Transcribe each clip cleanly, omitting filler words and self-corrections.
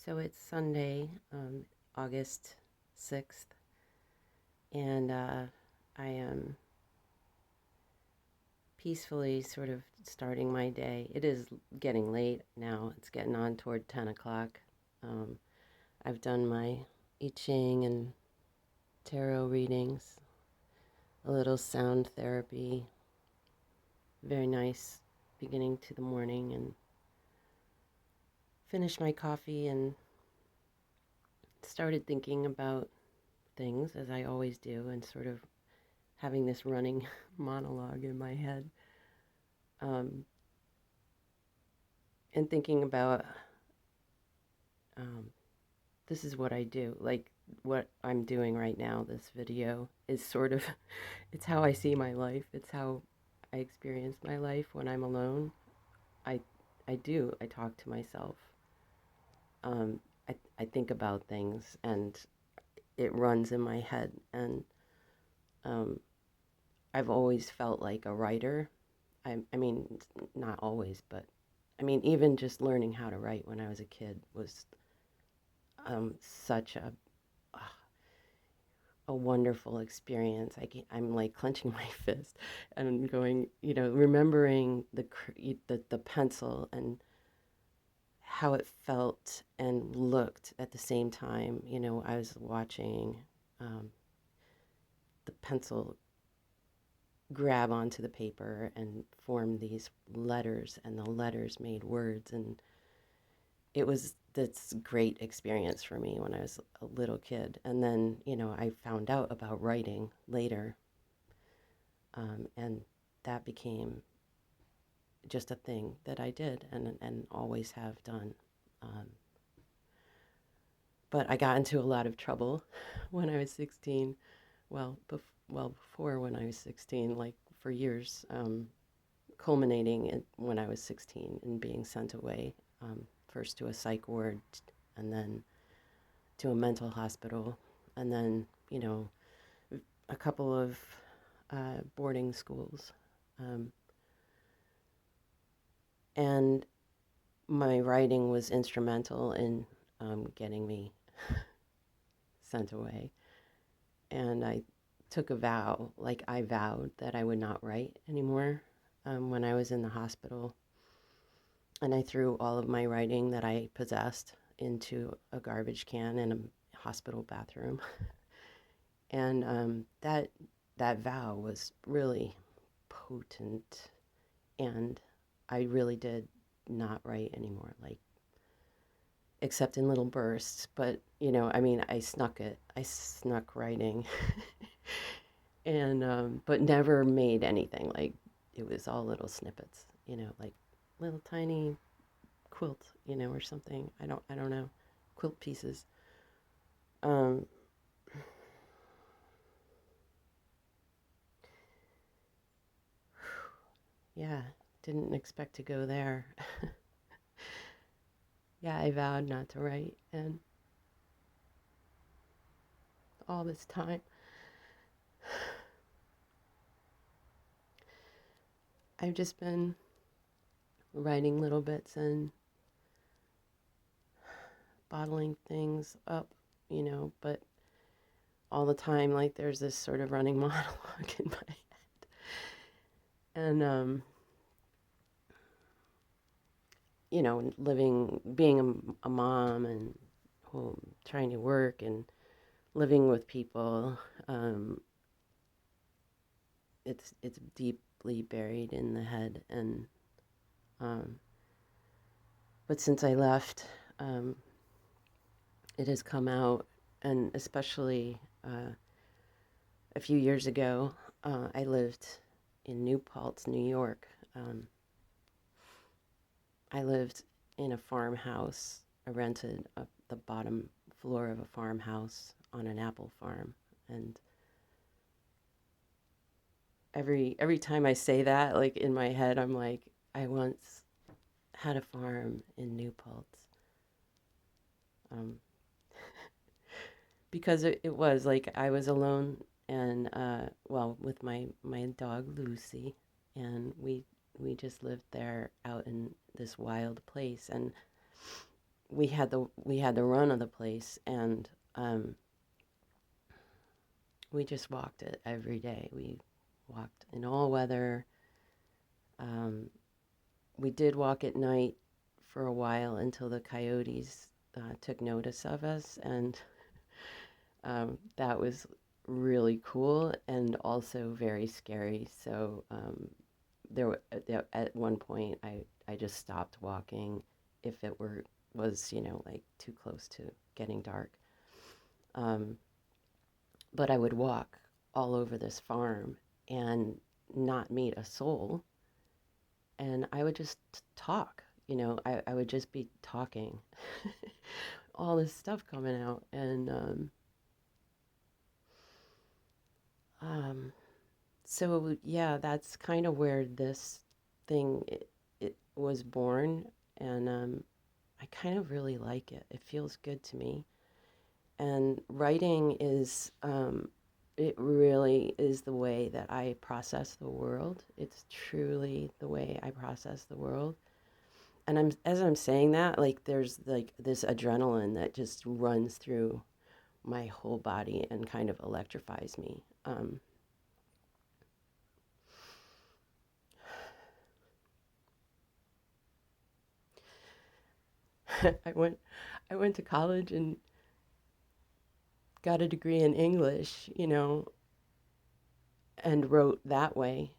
So it's Sunday, August 6th, and I am peacefully sort of starting my day. It is getting late now, it's getting on toward 10 o'clock. Um, I've done my I Ching and tarot readings, a little sound therapy, very nice beginning to the morning, and finished my coffee and started thinking about things as I always do, and sort of having this running monologue in my head, um, and thinking about um, this is what I do. Like what I'm doing right now, this video is sort of, it's how I see my life. It's how I experience my life when I'm alone. I, I talk to myself. Um, I think about things and it runs in my head. And um, I've always felt like a writer. I mean, not always, but I mean, even just learning how to write when I was a kid was such a wonderful experience. I'm like clenching my fist and going, remembering the pencil and how it felt and looked at the same time. I was watching um, the pencil grab onto the paper and form these letters, and the letters made words, and it was this great experience for me when I was a little kid. And then, I found out about writing later, and that became just a thing that I did and always have done. Um, but I got into a lot of trouble when I was 16. Before when I was 16, like for years, culminating when I was 16 and being sent away, first to a psych ward and then to a mental hospital, and then, a couple of boarding schools. Um, and my writing was instrumental in getting me sent away. And I took a vow, like I vowed that I would not write anymore when I was in the hospital. And I threw all of my writing that I possessed into a garbage can in a hospital bathroom. And that vow was really potent, and I really did not write anymore, like except in little bursts. But I mean, I snuck it. I snuck writing, and but never made anything. Like it was all little snippets, like little tiny quilt, or something. I don't know, quilt pieces. Um, yeah, didn't expect to go there. Yeah, I vowed not to write, and all this time, I've just been writing little bits and bottling things up, but all the time, like there's this sort of running monologue in my head. And, being a mom and trying to work and living with people, it's deeply buried in the head. And, um, but since I left, um, it has come out, and especially a few years ago, I lived in New Paltz, New York. I lived in a farmhouse. I rented the bottom floor of a farmhouse on an apple farm. And every time I say that, like in my head, I'm like, I once had a farm in New Paltz. Um, because it was like I was alone, and with my dog Lucy, and we just lived there out in this wild place. And we had the run of the place, and um, we just walked it every day. We walked in all weather. Um, we did walk at night for a while until the coyotes took notice of us, and that was really cool and also very scary. So at one point I just stopped walking if it was like too close to getting dark. Um, but I would walk all over this farm and not meet a soul, and I would just talk. I would just be talking, all this stuff coming out, and um, so yeah, that's kind of where this thing it was born, and I kind of really like it. It feels good to me. And writing is, it really is the way that I process the world. It's truly the way I process the world. And as I'm saying that, like there's like this adrenaline that just runs through my whole body and kind of electrifies me. I went, I went to college and got a degree in English, and wrote that way,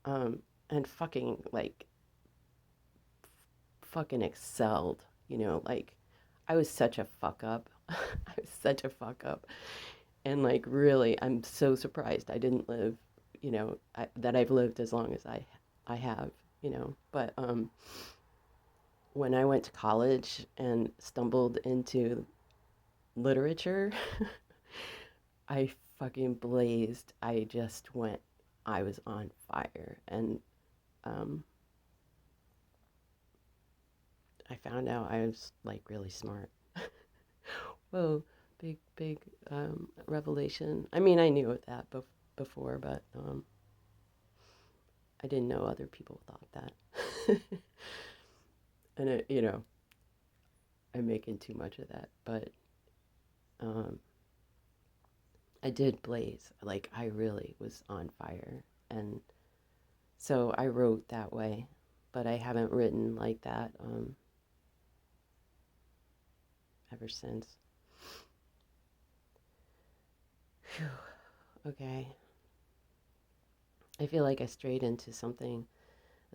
and fucking excelled, like I was such a fuck up. I was such a fuck up. And like really, I'm so surprised I didn't live, that I've lived as long as I have, But when I went to college and stumbled into literature, I fucking blazed. I was on fire. And um, I found out I was like really smart. Whoa, big revelation. I mean, I knew that before, but I didn't know other people thought that. And I'm making too much of that, but um, I did blaze. Like I really was on fire, and so I wrote that way, but I haven't written like that ever since. Whew. Okay, I feel like I strayed into something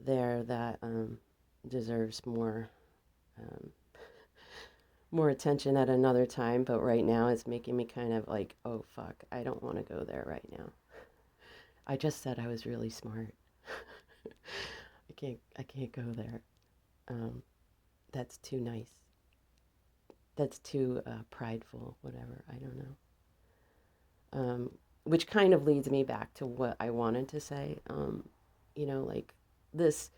there that deserves um, more attention at another time, but right now it's making me kind of like, oh fuck, I don't want to go there right now. I just said I was really smart. I can't go there. Um, that's too nice. That's too prideful, whatever. I don't know. Which kind of leads me back to what I wanted to say. Like this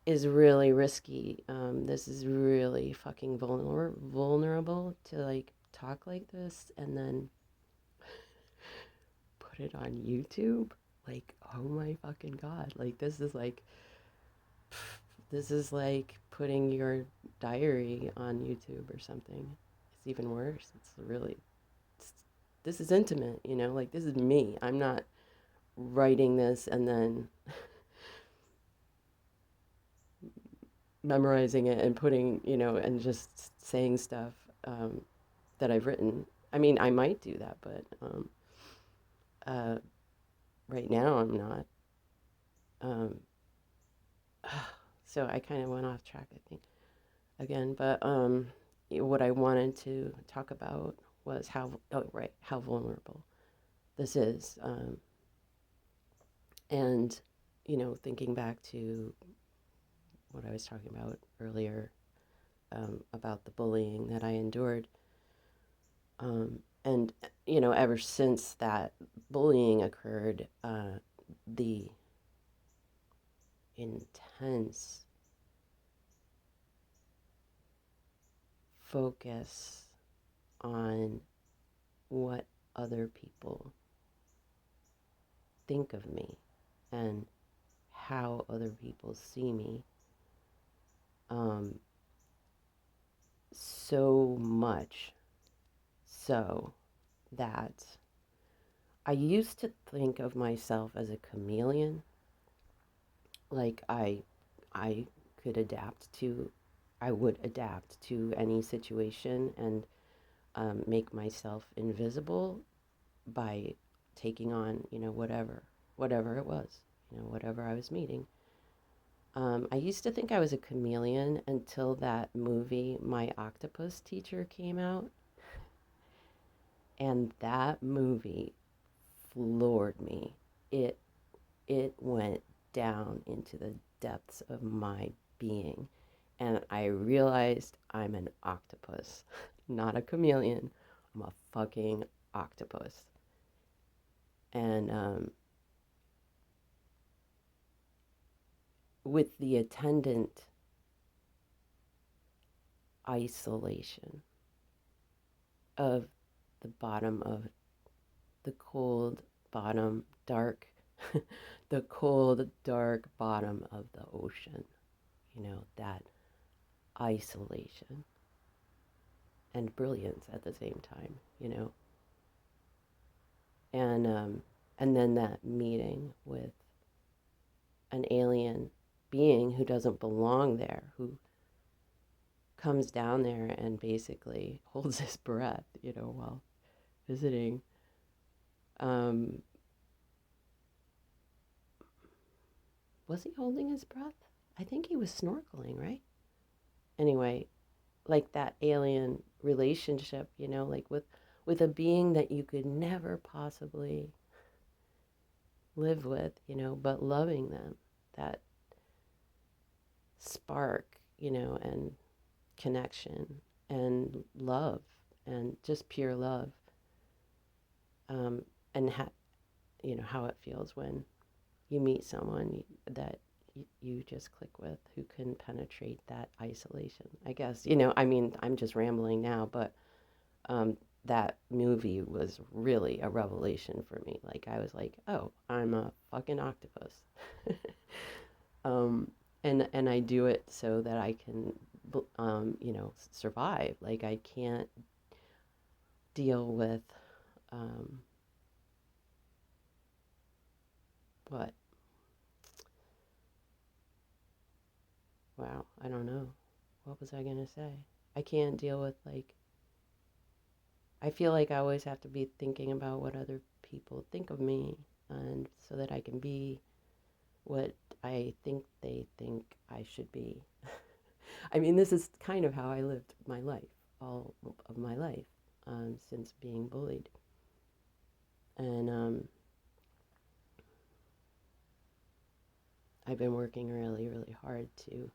is really risky. This is really fucking vulnerable to like talk like this and then put it on YouTube. Like, oh my fucking god! Like this is like putting your diary on YouTube or something. It's even worse. It's, this is intimate, like this is me. I'm not writing this and then memorizing it and putting, and just saying stuff that I've written. I mean, I might do that, but uh, right now I'm not. Um, so I kind of went off track, I think, again. But what I wanted to talk about was how vulnerable this is. And, thinking back to what I was talking about earlier about the bullying that I endured. And, ever since that bullying occurred, the intense focus on what other people think of me and how other people see me, um, so much so that I used to think of myself as a chameleon, like I could adapt to, I would adapt to any situation and make myself invisible by taking on, whatever it was, whatever I was meeting. I used to think I was a chameleon until that movie, My Octopus Teacher, came out. And that movie floored me. It it went down into the depths of my being. And I realized I'm an octopus, not a chameleon. I'm a fucking octopus. And with the attendant isolation of the bottom of the cold bottom, dark, the cold, dark bottom of the ocean, that isolation and brilliance at the same time. And then that meeting with an alien being who doesn't belong there, who comes down there and basically holds his breath, while visiting. Um, was he holding his breath? I think he was snorkeling, right? Anyway, like that alien relationship, like with a being that you could never possibly live with, but loving them, that spark, and connection and love and just pure love, and how it feels when you meet someone that you just click with, who can penetrate that isolation. I guess, I'm just rambling now, but that movie was really a revelation for me. Like, I was like, oh, I'm a fucking octopus. And I do it so that I can, survive. Like, I can't deal with, um, what? Wow, I don't know. What was I gonna say? I can't deal with, like, I feel like I always have to be thinking about what other people think of me, and so that I can be what I think they think I should be. I mean, this is kind of how I lived my life, all of my life, since being bullied. And I've been working really, really hard to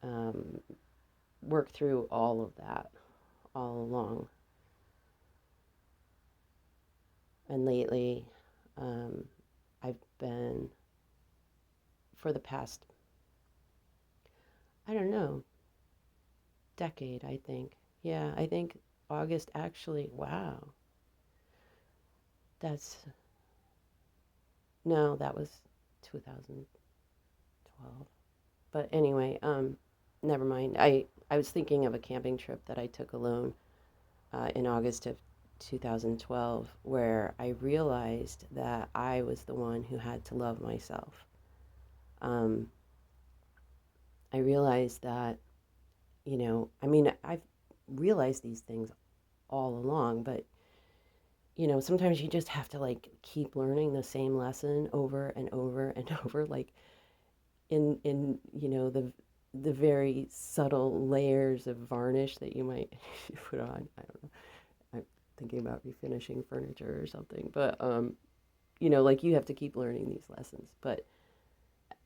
um, work through all of that all along. And lately, um, I've been, for the past, I don't know, decade, I think. Yeah, I think August actually, wow. That's, no, that was 2012. But anyway, never mind. I was thinking of a camping trip that I took alone in August of 2012, where I realized that I was the one who had to love myself. Um, I realized that, I've realized these things all along, but, sometimes you just have to, like, keep learning the same lesson over and over and over, like, in the very subtle layers of varnish that you might put on. I don't know. I'm thinking about refinishing furniture or something, but like, you have to keep learning these lessons. But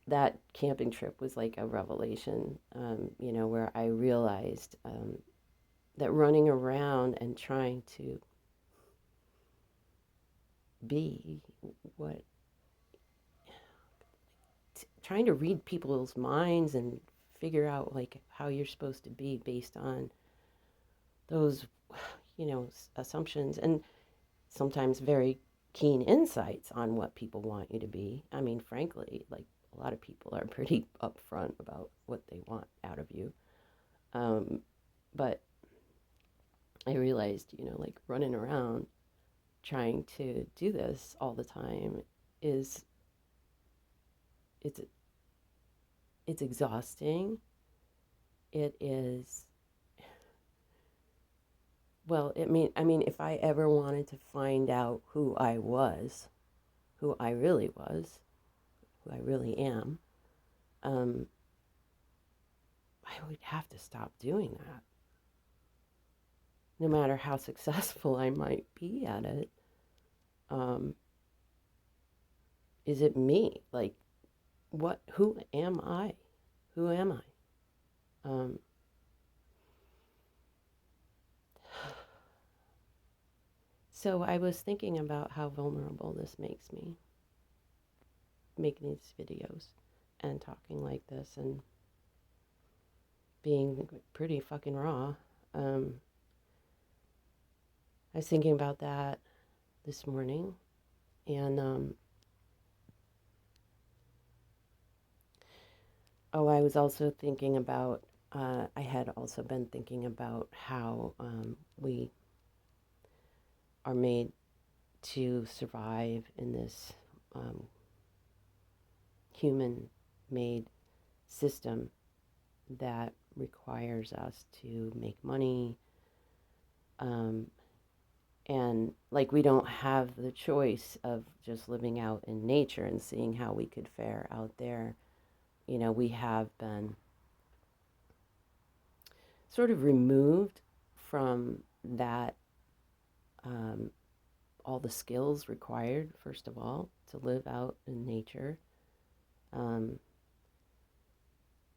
that camping trip was like a revelation, where I realized that running around and trying to be what, trying to read people's minds and figure out, like, how you're supposed to be based on those, assumptions, and sometimes very keen insights on what people want you to be. I mean, frankly, like, a lot of people are pretty upfront about what they want out of you. Um, But I realized, like running around trying to do this all the time is it's it's exhausting. It is well, I mean if I ever wanted to find out who I was, who I really was, who I really am, um, I would have to stop doing that. No matter how successful I might be at it, um, is it me? Like, who am I? Who am I? Um, so I was thinking about how vulnerable this makes me, making these videos and talking like this and being pretty fucking raw. Um, I was thinking about that this morning, and oh, I was also thinking about. I had also been thinking about how we are made to survive in this um, human-made system that requires us to make money, um, and like we don't have the choice of just living out in nature and seeing how we could fare out there. We have been sort of removed from that, um, all the skills required, first of all, to live out in nature, um,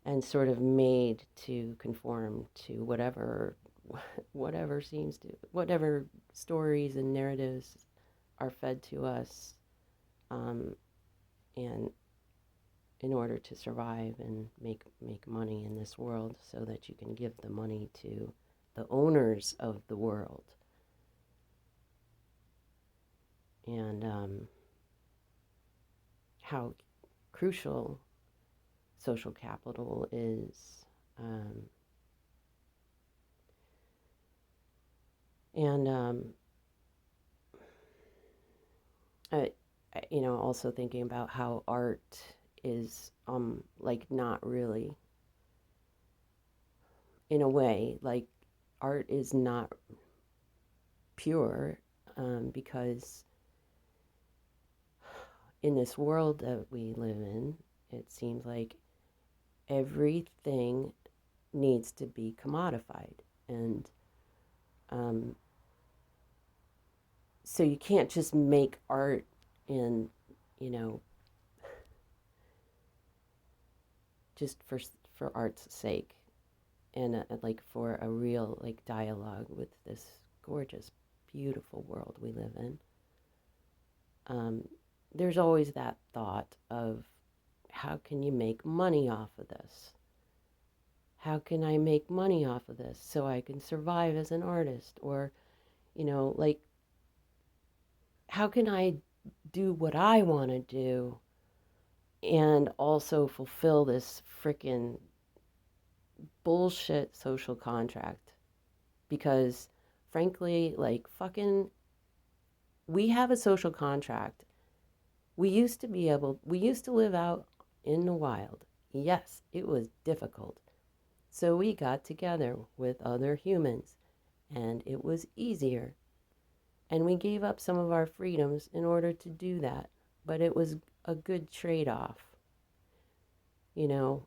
and sort of made to conform to whatever stories and narratives are fed to us, um, and in order to survive and make money in this world so that you can give the money to the owners of the world. And how crucial social capital is. And I, also thinking about how art is, like not really, in a way, like art is not pure, because in this world that we live in, it seems like everything needs to be commodified. And um, so you can't just make art in, you know, just for art's sake, and like for a real like dialogue with this gorgeous, beautiful world we live in. Um, there's always that thought of how can you make money off of this? How can I make money off of this so I can survive as an artist? Or, like, how can I do what I want to do and also fulfill this freaking bullshit social contract? Because, frankly, like, fucking, we have a social contract. We used to live out in the wild. Yes, it was difficult. So we got together with other humans, and it was easier. And we gave up some of our freedoms in order to do that. But it was a good trade off, you know?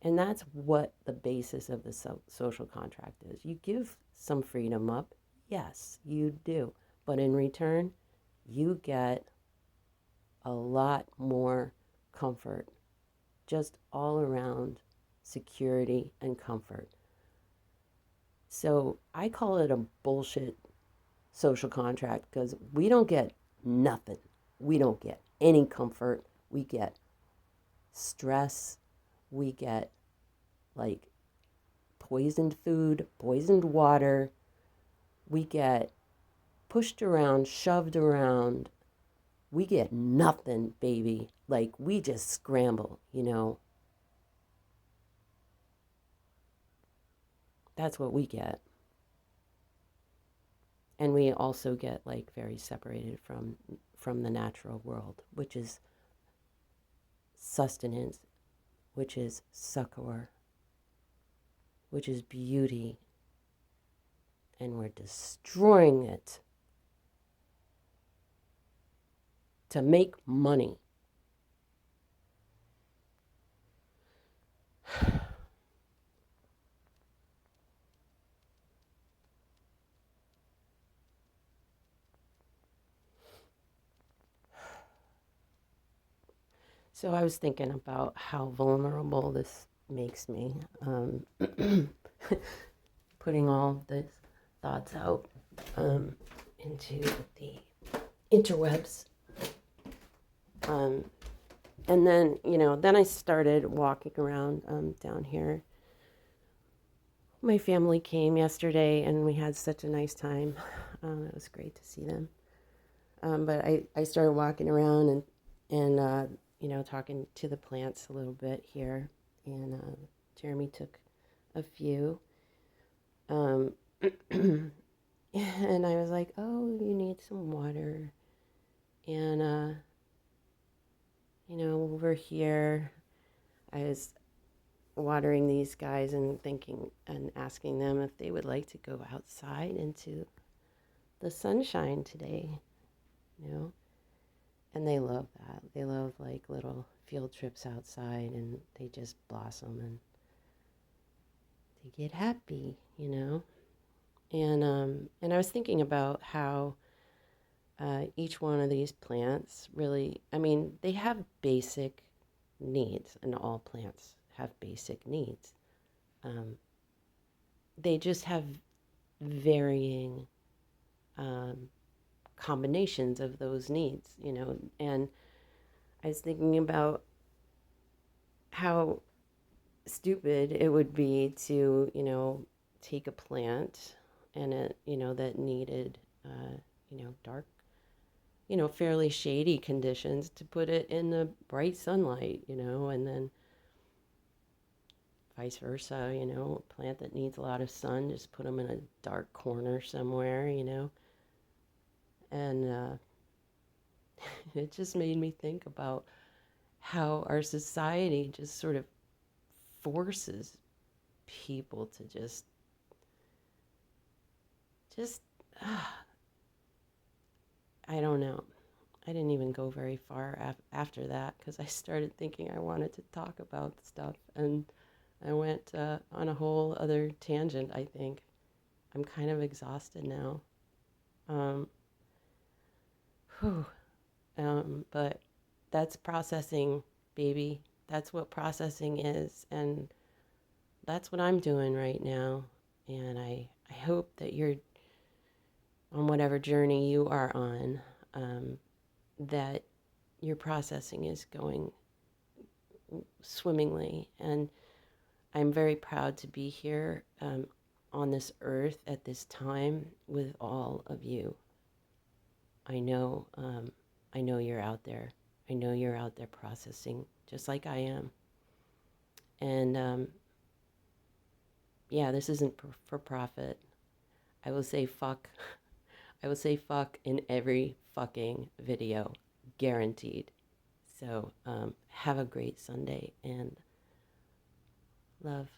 And that's what the basis of the social contract is. You give some freedom up, yes, you do. But in return, you get a lot more comfort, just all around security and comfort. So I call it a bullshit social contract because we don't get nothing. We don't get any comfort. We get stress. We get like poisoned food, poisoned water. We get pushed around, shoved around. We get nothing, baby. Like we just scramble. That's what we get. And we also get like very separated from the natural world, which is sustenance, which is succor, which is beauty, and we're destroying it to make money. So I was thinking about how vulnerable this makes me, putting all these thoughts out into the interwebs. And then, then I started walking around down here. My family came yesterday and we had such a nice time. It was great to see them. But I started walking around and talking to the plants a little bit here. And Jeremy took a few. Um, and I was like, oh, you need some water. And, over here, I was watering these guys and thinking and asking them if they would like to go outside into the sunshine today, you know. And they love that. They love like little field trips outside and they just blossom and they get happy. And I was thinking about how each one of these plants really, I mean, they have basic needs, and all plants have basic needs. Um, they just have varying um, combinations of those needs. And I was thinking about how stupid it would be to take a plant and that needed, dark, fairly shady conditions to put it in the bright sunlight, and then vice versa, a plant that needs a lot of sun, just put them in a dark corner somewhere. And it just made me think about how our society just sort of forces people to just I don't know. I didn't even go very far after that because I started thinking I wanted to talk about stuff, and I went on a whole other tangent, I think. I'm kind of exhausted now. Um, whew. But that's processing, baby. That's what processing is, and that's what I'm doing right now. And I hope that you're on whatever journey you are on, that your processing is going swimmingly. And I'm very proud to be here on this earth at this time with all of you. I know, I know you're out there. I know you're out there processing just like I am. And yeah, this isn't for profit. I will say fuck. I will say fuck in every fucking video, guaranteed. So have a great Sunday and love.